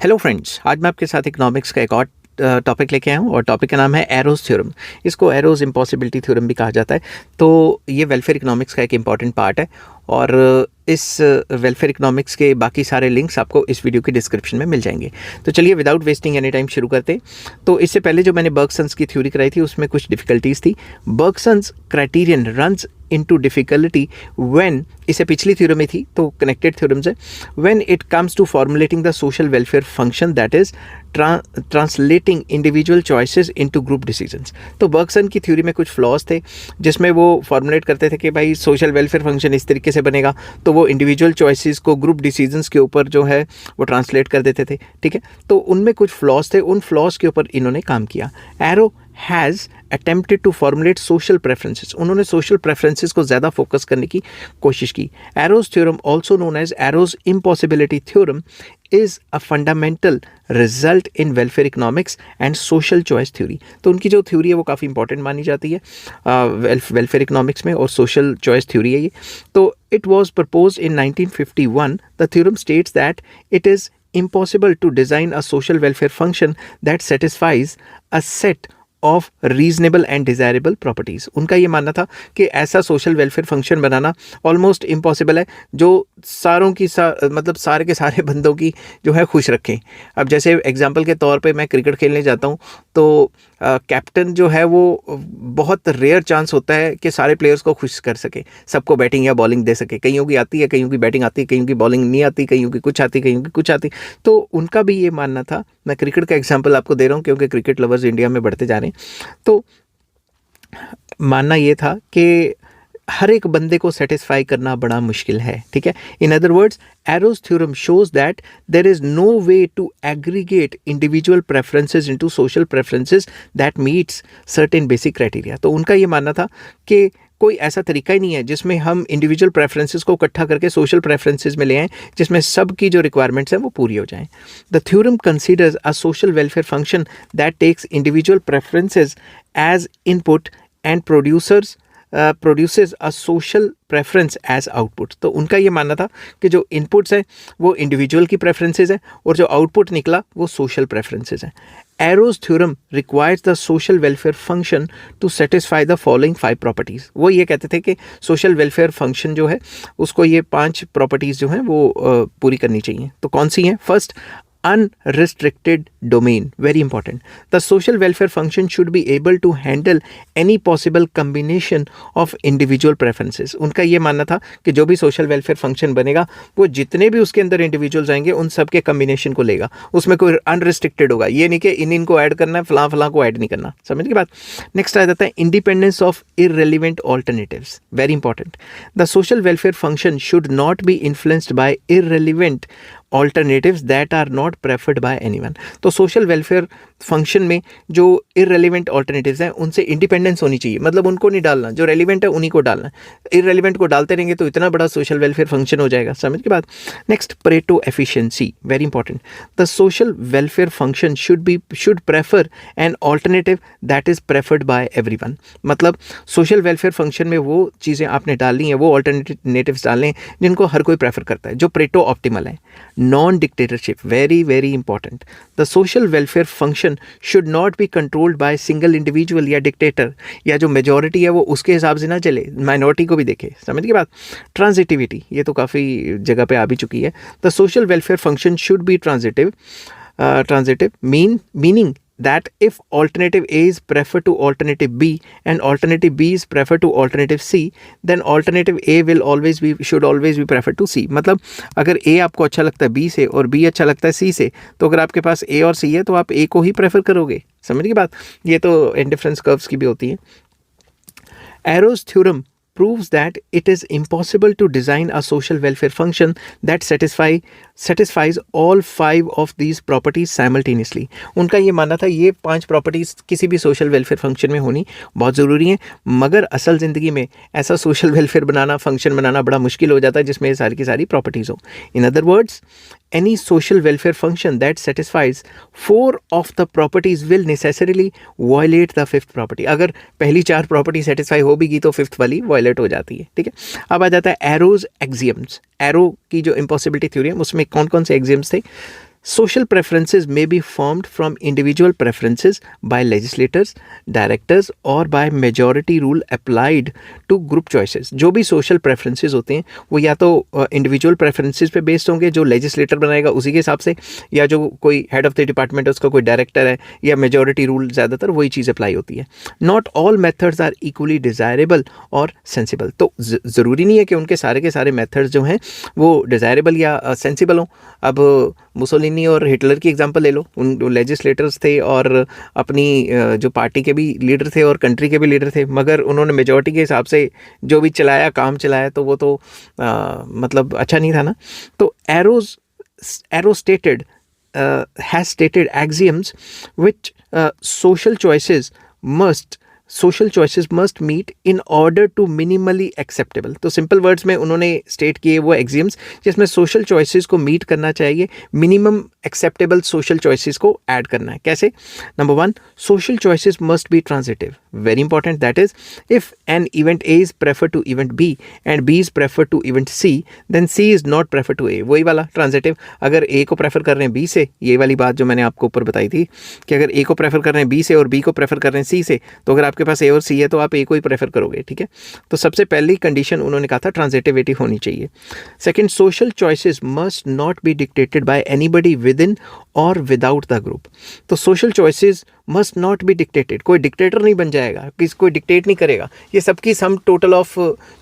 Hello friends, आज मैं आपके साथ इकोनॉमिक्स का एक और टॉपिक लेके आया हूँ और टॉपिक का नाम है एरोज थ्योरम। इसको एरोज इम्पॉसिबिलिटी थ्योरम भी कहा जाता है। तो ये वेलफेयर इकोनॉमिक्स का एक इम्पॉर्टेंट पार्ट है और इस वेलफेयर इकोनॉमिक्स के बाकी सारे लिंक्स आपको इस वीडियो के डिस्क्रिप्शन में मिल जाएंगे। तो चलिए विदाउट वेस्टिंग एनी टाइम शुरू करते हैं। तो इससे पहले जो मैंने बर्गसन्स की थ्योरी कराई थी उसमें कुछ डिफिकल्टीज थी। Bergson's criterion runs into difficulty when, इसे पिछली थ्योरम में थी तो कनेक्टेड थ्योरम्स है, when it comes to formulating the social welfare function, that is translating individual choices into group decisions। तो बर्गसन की थ्योरी में कुछ फ्लॉज थे जिसमें वो फॉर्मुलेट करते थे कि भाई सोशल वेलफेयर फंक्शन इस तरीके से बनेगा, तो वो इंडिविजुअल चॉइसेस को ग्रुप डिसीजंस के ऊपर जो है वो ट्रांसलेट कर देते थे। ठीक है, तो उनमें कुछ फ्लॉज थे, उन फ्लॉज के ऊपर इन्होंने काम किया। Arrow has attempted to formulate social preferences, उन्होंने सोशल प्रेफरेंसेस को ज़्यादा फोकस करने की कोशिश की। Arrow's theorem, also known as Arrow's impossibility theorem, is a fundamental result in welfare economics and social choice theory. तो उनकी जो थ्योरी है वो काफ़ी इंपॉर्टेंट मानी जाती है वेलफेयर इकोनॉमिक्स में, और सोशल चॉइस थ्योरी है ये। तो it was propose in 1951। The theorem states that it is impossible to design a social welfare function that satisfies a set of reasonable and desirable properties. उनका ये मानना था कि ऐसा सोशल वेलफेयर फंक्शन बनाना almost impossible है जो सारों की मतलब सारे के सारे बंदों की जो है खुश रखें। अब जैसे एग्जांपल के तौर पे मैं क्रिकेट खेलने जाता हूँ तो कैप्टन जो है वो बहुत रेयर चांस होता है कि सारे प्लेयर्स को खुश कर सके, सबको बैटिंग या बॉलिंग दे सके। कईयों की आती है, कईयों की बैटिंग आती है, कईयों की बॉलिंग नहीं आती, कईयों की कुछ आती, कईयों की कुछ आती। तो उनका भी ये मानना था, मैं क्रिकेट का एग्जांपल आपको दे रहा हूँ क्योंकि क्रिकेट लवर्स इंडिया में बढ़ते जा रहे हैं। तो मानना ये था कि हर एक बंदे को सेटिस्फाई करना बड़ा मुश्किल है। ठीक है, in other words Arrow's theorem shows that there is no way to aggregate individual preferences into social preferences that meets certain basic criteria. तो उनका ये मानना था कि कोई ऐसा तरीका ही नहीं है जिसमें हम इंडिविजुअल प्रेफरेंसेस को इकट्ठा करके सोशल प्रेफरेंसेस में ले आएँ जिसमें सबकी जो रिक्वायरमेंट्स हैं वो पूरी हो जाएं। The theorem considers a social welfare function that takes individual preferences as input and produces a social preference as output. तो उनका ये मानना था कि जो इनपुट्स हैं वो इंडिविजुअल की प्रेफरेंसेस हैं और जो आउटपुट निकला वो सोशल प्रेफरेंसेस हैं। Arrow's theorem requires the social welfare function to satisfy the following 5 properties. वो ये कहते थे कि सोशल वेलफेयर फंक्शन जो है उसको ये 5 प्रॉपर्टीज़ जो हैं वो पूरी करनी चाहिए। तो कौन सी हैं? First, unrestricted domain, very important. The social welfare function should be able to handle any possible combination of individual preferences। उनका ये मानना था कि जो भी सोशल वेलफेयर फंक्शन बनेगा वो जितने भी उसके अंदर इंडिविजुअल्स आएंगे उन सब के कम्बिनेशन को लेगा, उसमें कोई अनरिस्ट्रिक्टेड होगा। ये नहीं कि इनको ऐड करना है, फलां फलां को ऐड नहीं करना। समझ की बात? नेक्स्ट आ जाता है independence of irrelevant alternatives, very important. The social welfare function should not be influenced by irrelevant alternatives that are not preferred by anyone. तो सोशल वेलफेयर फंक्शन में जो इररेलिवेंट ऑल्टरनेटिव्स हैं उनसे इंडिपेंडेंस होनी चाहिए, मतलब उनको नहीं डालना, जो रेलिवेंट है उन्हीं को डालना। इररेलिवेंट को डालते रहेंगे तो इतना बड़ा सोशल वेलफेयर फंक्शन हो जाएगा। समझ के बाद next, Pareto efficiency, very important. The social welfare function should prefer an alternative that is preferred bye everyone. मतलब सोशल वेलफेयर फंक्शन में वो चीज़ें आपने डालनी है, वो ऑल्टरनेटिव्स डालने जिनको हर कोई प्रेफर करता है, जो परेटो ऑप्टिमल है। Non dictatorship, very very important. The social welfare function should not be controlled by single individual या डिक्टेटर, या जो मेजॉरिटी है वो उसके हिसाब से ना चले, माइनॉरिटी को भी देखे। समझ की बात? ट्रांजिटिविटी, ये तो काफ़ी जगह पे आ भी चुकी है। The social welfare function should be transitive, meaning that if alternative A is preferred to alternative B and alternative B is preferred to alternative C, then alternative A should always be preferred to C। मतलब अगर A आपको अच्छा लगता है B से और B अच्छा लगता है C से, तो अगर आपके पास A और C है तो आप A को ही प्रेफर करोगे। समझ की बात? ये तो इंडिफरेंस कर्व्स की भी होती है। Arrows theorem proves that it is impossible to design a social welfare function that satisfies all 5 of these properties simultaneously। उनका ये मानना था ये 5 प्रॉपर्टीज़ किसी भी सोशल वेलफेयर फंक्शन में होनी बहुत ज़रूरी है, मगर असल ज़िंदगी में ऐसा सोशल वेलफेयर फंक्शन बनाना बड़ा मुश्किल हो जाता है जिसमें ये सारी की सारी प्रॉपर्टीज़ हो। इन other words, any social welfare function that satisfies 4 of the properties will necessarily violate the 5th property। अगर पहली 4 प्रॉपर्टी सेटिस्फाई हो भी की तो 5th वाली वायलेट हो जाती है। ठीक है, अब आ जाता है एरोज एक्सियम्स। एरो की जो इम्पॉसिबिलिटी थ्योरी है उसमें कौन कौन से एक्सियम्स थे? Social preferences may be formed from individual preferences by legislators, directors और by majority rule applied to group choices. जो भी social preferences होते हैं वो या तो individual preferences पे based होंगे जो legislator बनाएगा उसी के हिसाब से, या जो कोई head of the department है उसका कोई director है, या majority rule ज़्यादातर वही चीज़ apply होती है. Not all methods are equally desirable और sensible. तो ज़रूरी नहीं है कि उनके सारे के सारे methods जो हैं वो desirable या sensible हों. अब मुसोलिनी और हिटलर की एग्जांपल ले लो, उन लेजिस्लेटर्स थे और अपनी जो पार्टी के भी लीडर थे और कंट्री के भी लीडर थे, मगर उन्होंने मेजॉरिटी के हिसाब से जो भी काम चलाया तो वो तो मतलब अच्छा नहीं था ना. तो arrow stated has stated axioms which social choices must meet in order to minimally acceptable. तो सिंपल वर्ड्स में उन्होंने स्टेट किए वो एक्सियम्स जिसमें सोशल चॉइसेस को मीट करना चाहिए, मिनिमम एक्सेप्टेबल सोशल चॉइसेस को ऐड करना है. कैसे? Number 1, social choices must be transitive. Very important. That is if an event A is prefer to event B and B is prefer to event C then C is not prefer to A. वही वाला transitive. अगर ए को prefer कर रहे हैं B से, ये वाली बात जो मैंने आपको ऊपर बताई थी कि अगर ए को प्रेफर कर रहे हैं बी से और बी को प्रेफर कर रहे हैं सी से, तो अगर आपके पास ए और सी है तो आप ए को ही प्रेफर करोगे. ठीक है. तो सबसे पहली कंडीशन उन्होंने कहा था ट्रांजिटिविटी होनी चाहिए. Second, social choices must not be dictated bye anybody with in और विदाउट द ग्रुप. तो social choices must not be dictated. कोई डिक्टेटर नहीं बन जाएगा, कोई डिक्टेट नहीं करेगा. ये सबकी सम टोटल ऑफ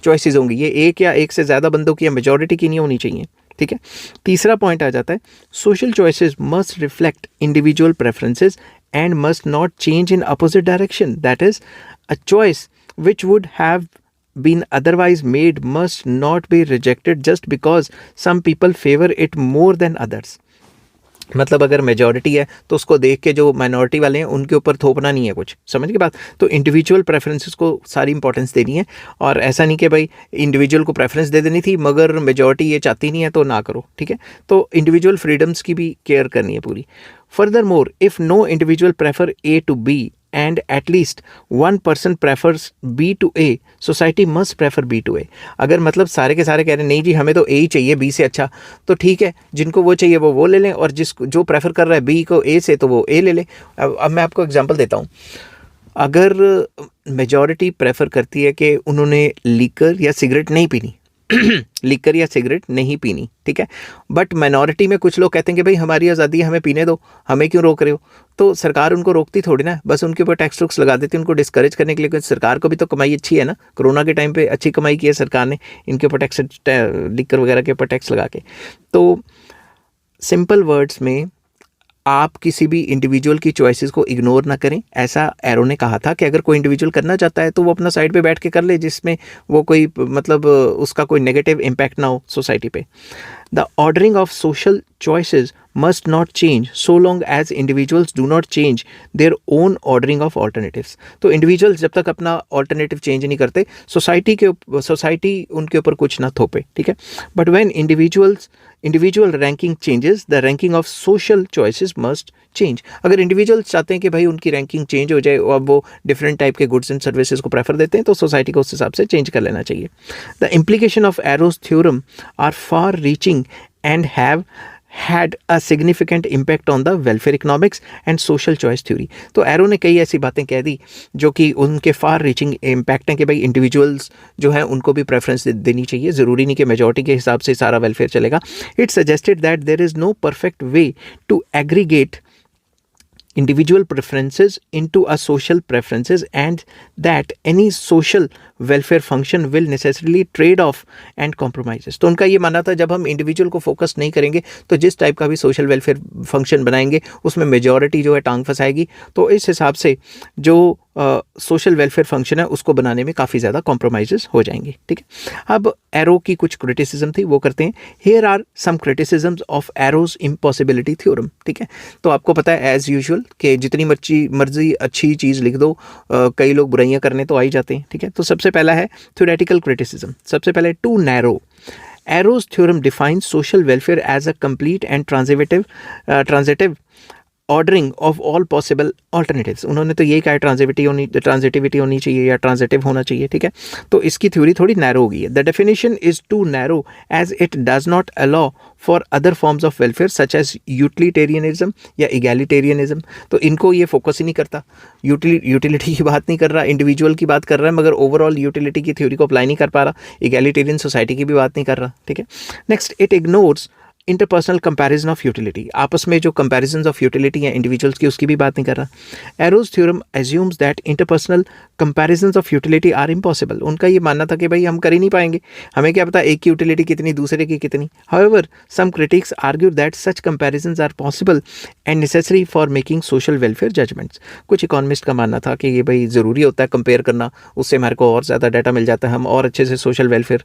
चॉइसेस होंगी. ये एक या एक से ज़्यादा बंदों की या मेजॉरिटी की नहीं होनी चाहिए. ठीक है. तीसरा पॉइंट आ जाता है, social choices must reflect individual preferences and must not change in opposite direction. That is, a choice which would have been otherwise made must not be rejected just because some people favor it more than others. मतलब अगर majority है तो उसको देख के जो minority वाले हैं उनके ऊपर थोपना नहीं है कुछ. समझ के बात? तो इंडिविजुअल प्रेफरेंसेस को सारी इंपॉर्टेंस देनी है, और ऐसा नहीं कि भाई इंडिविजुअल को प्रेफरेंस दे देनी थी मगर मेजॉरिटी ये चाहती नहीं है तो ना करो. ठीक है. तो इंडिविजुअल फ्रीडम्स की भी केयर करनी है पूरी. Furthermore, if no individual prefer A to B and at least one person prefers B to A, society must prefer B to A. अगर मतलब सारे के सारे कह रहे हैं नहीं जी हमें तो A ही चाहिए B से अच्छा, तो ठीक है, जिनको वो चाहिए वो ले लें, और जो प्रेफर कर रहा है B को A से तो वो A ले ले. अब मैं आपको एग्जांपल देता हूँ. अगर मेजॉरिटी प्रेफर करती है कि उन्होंने लीकर या सिगरेट नहीं पीनी लीकर या सिगरेट नहीं पीनी, ठीक है, बट माइनॉरिटी में कुछ लोग कहते हैं कि भाई हमारी आज़ादी है, हमें पीने दो, हमें क्यों रोक रहे हो. तो सरकार उनको रोकती थोड़ी ना, बस उनके ऊपर टैक्स टुक्स लगा देती है उनको डिस्करेज करने के लिए. क्योंकि सरकार को भी तो कमाई अच्छी है ना. कोरोना के टाइम पे अच्छी कमाई की है सरकार ने इनके ऊपर टैक्स, लीकर वगैरह के ऊपर टैक्स लगा के. तो सिंपल वर्ड्स में आप किसी भी इंडिविजुअल की चॉइसेस को इग्नोर ना करें. ऐसा एरो ने कहा था कि अगर कोई इंडिविजुअल करना चाहता है तो वो अपना साइड पे बैठ के कर ले, जिसमें वो कोई मतलब उसका कोई नेगेटिव इम्पैक्ट ना हो सोसाइटी पे. The ordering of social choices must not change so long as individuals do not change their own ordering of alternatives. तो individuals जब तक अपना alternative change नहीं करते, सोसाइटी उनके ऊपर कुछ ना थोपे. ठीक है. But when individual ranking changes, the ranking of social choices must change. अगर इंडिविजुअल्स चाहते हैं कि भाई उनकी रैंकिंग चेंज हो जाए और वो डिफरेंट टाइप के गुड्स एंड सर्विसेज को प्रेफर देते हैं, तो सोसाइटी को उस हिसाब से चेंज कर लेना चाहिए. The implication of Arrow's theorem are far reaching and have had a significant impact on the welfare economics and social choice theory. तो एरो ने कई ऐसी बातें कह दी जो कि उनके फार रीचिंग इम्पैक्ट हैं कि भाई इंडिविजुअल्स जो हैं उनको भी प्रेफरेंस देनी चाहिए, ज़रूरी नहीं कि मेजॉरिटी के हिसाब से सारा वेलफेयर चलेगा. It suggested that there is no perfect way to aggregate individual preferences into a social preferences and that any social welfare function will necessarily trade off and compromises. तो उनका ये मानना था जब हम इंडिविजुअल को फोकस नहीं करेंगे तो जिस टाइप का भी सोशल वेलफेयर फंक्शन बनाएंगे उसमें मेजॉरिटी जो है टांग फंसाएगी. तो इस हिसाब से जो सोशल वेलफेयर फंक्शन है उसको बनाने में काफ़ी ज़्यादा कॉम्प्रोमाइज़ हो जाएंगे. ठीक है. अब एरो की कुछ क्रिटिसिज्म थी वो करते हैं. Here are some criticisms of Arrow's impossibility theorem. ठीक है. तो आपको पता है एज़ यूजुअल कि जितनी मर्जी अच्छी चीज़ लिख दो कई लोग बुराइयां करने तो आ ही जाते हैं. ठीक है. तो सबसे पहला है थ्योरेटिकल क्रिटिसिज्म. सबसे पहले too narrow. Arrow's theorem defines social welfare as a complete and transitive ordering of all possible alternatives, उन्होंने तो यही कहा ट्रांजिटिविटी होनी चाहिए या ट्रांजिटिव होना चाहिए, ठीक है। तो इसकी थ्योरी थोड़ी नैरो हो गई है। The definition is too narrow as it does not allow for other forms of welfare such as utilitarianism या इगैलिटेरियनिज्म। तो इनको ये फोकस ही नहीं करता, यूटिलिटी की बात नहीं कर रहा, इंडिविजुअल की बात कर रहा है, मगर ओवरऑल यूटिलिटी की थ्योरी को अप्लाई नहीं कर पा रहा, इगैलिटेरियन सोसाइटी की भी बात नहीं कर रहा, ठीक है। Next, it ignores interpersonal comparison of utility, आपस में जो कंपैरिजन ऑफ यूटिलिटी है इंडिविजुअल्स की, उसकी भी बात नहीं कर रहा। Arrow's theorem assumes that interpersonal comparison of utility are impossible, उनका ये मानना था कि भाई हम कर ही नहीं पाएंगे, हमें क्या पता एक की यूटिलिटी कितनी दूसरे की कितनी। However some critics argue that such comparisons are possible and necessary for making social welfare judgements. कुछ इकोनॉमिस्ट का मानना था कि ये भाई ज़रूरी होता है कंपेयर करना, उससे हमारे को और ज़्यादा डाटा मिल जाता है, हम और अच्छे से सोशल वेलफेयर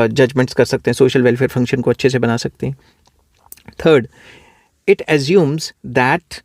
जजमेंट्स कर सकते हैं, सोशल वेलफेयर फंक्शन को अच्छे से बना सकते हैं। Third, it assumes that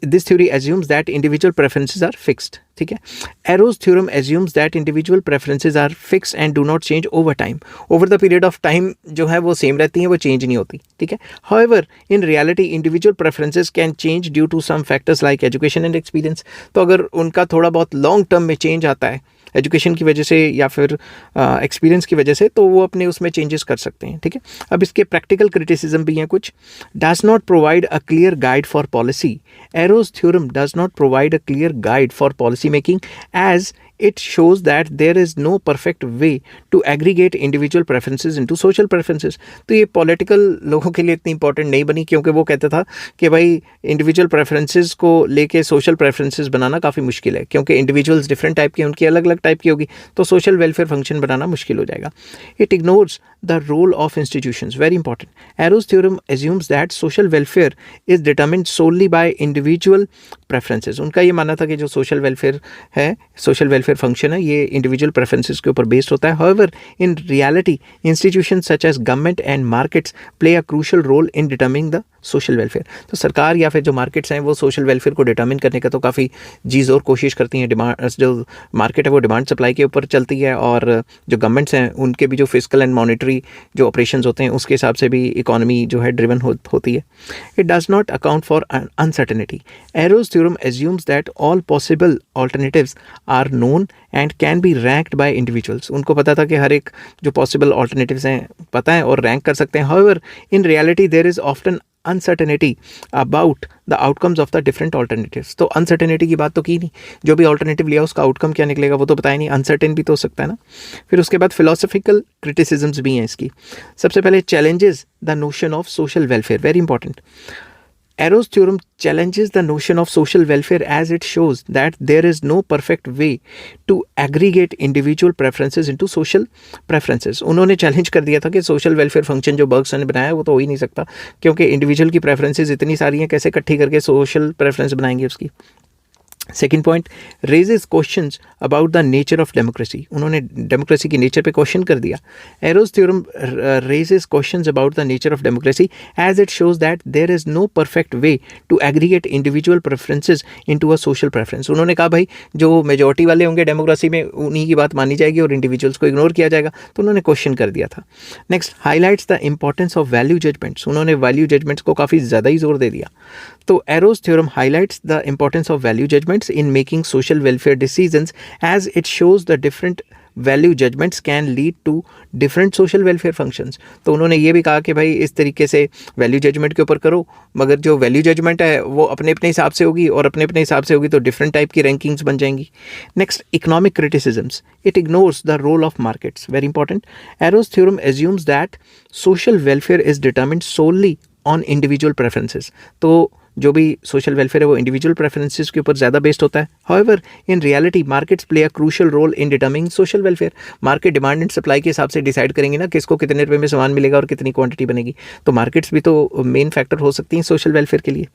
this theory assumes that individual preferences are fixed, ठीक है। Arrow's theorem assumes that individual preferences are fixed and do not change over time. Over the period of time जो है वो same रहती हैं, वो change नहीं होती, ठीक है। However, in reality, individual preferences can change due to some factors like education and experience. तो अगर उनका थोड़ा बहुत लॉन्ग टर्म में चेंज आता है एजुकेशन की वजह से या फिर एक्सपीरियंस की वजह से, तो वो अपने उसमें चेंजेस कर सकते हैं, ठीक है। अब इसके प्रैक्टिकल क्रिटिसिज्म भी हैं कुछ। Does not provide a clear guide for policy, Arrow's theorem does not provide a clear guide for policy making as it shows that there is no perfect way to aggregate individual preferences into social preferences. तो ये political लोगों के लिए इतनी important नहीं बनी, क्योंकि वो कहता था कि भाई इंडिविजुअल प्रेफरेंसेस को लेके सोशल प्रेफरेंसेस बनाना काफ़ी मुश्किल है, क्योंकि इंडिविजुअल्स डिफरेंट टाइप के, उनकी अलग अलग टाइप की होगी, तो सोशल वेलफेयर फंक्शन बनाना मुश्किल हो जाएगा। It ignores the role of institutions, very important. Arrow's theorem assumes that social welfare is determined solely by individual preferences. उनका ये मानना था कि जो सोशल वेलफेयर है, सोशल वेलफेयर फंक्शन है, ये इंडिविजुअल प्रेफरेंसेस के ऊपर बेस्ड होता है। However in reality institutions such as government and markets play a crucial role in determining the social welfare. तो सरकार या फिर जो मार्केट्स हैं वो सोशल वेलफेयर को डिटर्मिन करने का तो काफ़ी जी जोर कोशिश करती हैं। डिमांड, जो मार्केट है वो डिमांड सप्लाई के ऊपर चलती है, और जो गवर्नमेंट्स हैं उनके भी जो फिजिकल एंड मॉनेटरी जो ऑपरेशंस होते हैं उसके हिसाब से भी इकोनॉमी जो है ड्रिवन होती है। It does not account for uncertainty. Arrow's theorem assumes that all possible alternatives are known and can be ranked by individuals. उनको पता था कि हर एक जो पॉसिबल ऑल्टरनेटिव्स हैं पता है और रैंक कर सकते हैं। However in reality there is often uncertainty about the outcomes of the different alternatives. तो अनसर्टेनिटी की बात तो की नहीं, जो भी ऑल्टरनेटिव लिया उसका आउटकम क्या निकलेगा वो तो बताया नहीं, अनसर्टेन भी तो हो सकता है ना। फिर उसके बाद फिलोसफिकल क्रिटिसिज्म्स भी हैं इसकी। सबसे पहले challenges the notion of social welfare, very important. Arrow's theorem challenges the notion of social welfare as it shows that there is no perfect way to aggregate individual preferences into social preferences. उन्होंने challenge कर दिया था कि social welfare function जो बर्ग्सन ने बनाया वो तो हो ही नहीं सकता, क्योंकि इंडिविजुअल की प्रेफरेंसेस इतनी सारी हैं, कैसे इकट्ठी करके सोशल प्रेफरेंस बनाएंगे उसकी। Second point, raises questions about the nature of democracy. उन्होंने डेमोक्रेसी की नेचर पे क्वेश्चन कर दिया। Arrow's theorem raises questions about the nature of democracy as it shows that there is no perfect way to aggregate individual preferences into a social preference. उन्होंने कहा भाई जो majority वाले होंगे डेमोक्रेसी में उन्हीं की बात मानी जाएगी और इंडिविजुअल्स को इग्नोर किया जाएगा, तो उन्होंने क्वेश्चन कर दिया था। Next, highlights the importance of value judgements. उन्होंने वैल्यू जजमेंट्स को काफ़ी ज़्यादा ही जोर दे दिया। तो Arrow's theorem highlights the importance of value judgements in making social welfare decisions as it shows the different value judgments can lead to different social welfare functions. तो उन्होंने ये भी कहा कि भाई इस तरीके से वैल्यू जजमेंट के ऊपर करो, मगर जो वैल्यू जजमेंट है वो अपने अपने हिसाब से होगी, और अपने अपने हिसाब से होगी तो डिफरेंट टाइप की रैंकिंग्स बन जाएंगी। Next, economic criticisms. It ignores the role of markets, very important. Arrow's theorem assumes that social welfare is determined solely on individual preferences. तो जो भी सोशल वेलफेयर है वो इंडिविजुअल प्रेफरेंसेस के ऊपर ज़्यादा बेस्ड होता है। However in reality markets play a crucial role in determining social welfare. Market demand and supply के हिसाब से डिसाइड करेंगे ना किसको कितने रुपए में सामान मिलेगा और कितनी क्वांटिटी बनेगी, तो मार्केट्स भी तो मेन फैक्टर हो सकती हैं सोशल वेलफेयर के लिए।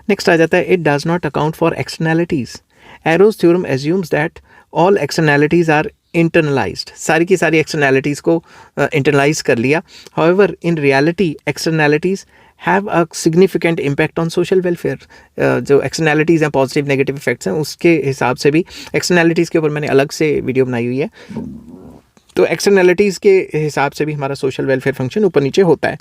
नेक्स्ट आ जाता है, it does not account for externalities. Arrow's theorem assumes that all externalities are internalised. सारी की सारी एक्सटर्नैलिटीज़ को इंटरनलाइज कर लिया। However in reality externalities have a significant impact on social welfare. जो एक्सटर्नैलिटीज़ हैं, पॉजिटिव नेगेटिव इफेक्ट्स हैं, उसके हिसाब से भी एक्सटर्नैलिटीज़ के ऊपर मैंने अलग से वीडियो बनाई हुई है, तो एक्सटर्नैलिटीज़ के हिसाब से भी हमारा सोशल वेलफेयर फंक्शन ऊपर नीचे होता है.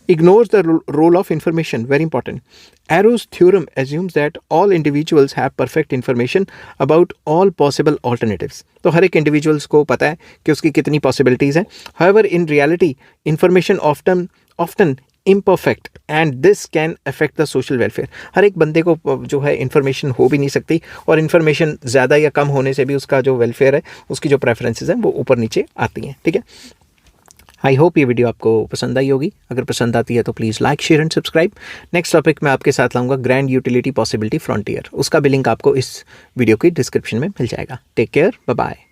Ignores the role of information, very important. Arrow's theorem assumes that all individuals have perfect information about all possible alternatives. तो हर एक इंडिविजुअल्स को पता है कि उसकी कितनी पॉसिबिलिटीज़ हैं. However in reality information often imperfect and this can affect the social welfare. हर एक बंदे को जो है इन्फॉर्मेशन हो भी नहीं सकती, और इन्फॉर्मेशन ज़्यादा या कम होने से भी उसका जो वेलफेयर है, उसकी जो प्रेफरेंसेस हैं, वो ऊपर नीचे आती हैं. ठीक है. आई होप ये वीडियो आपको पसंद आई होगी. अगर पसंद आती है तो please like, share and subscribe. Next topic मैं आपके साथ लाऊंगा ग्रैंड यूटिलिटी पॉसिबिलिटी फ्रंटियर. उसका भी लिंक आपको इस वीडियो की डिस्क्रिप्शन में मिल जाएगा. Take care, bye bye.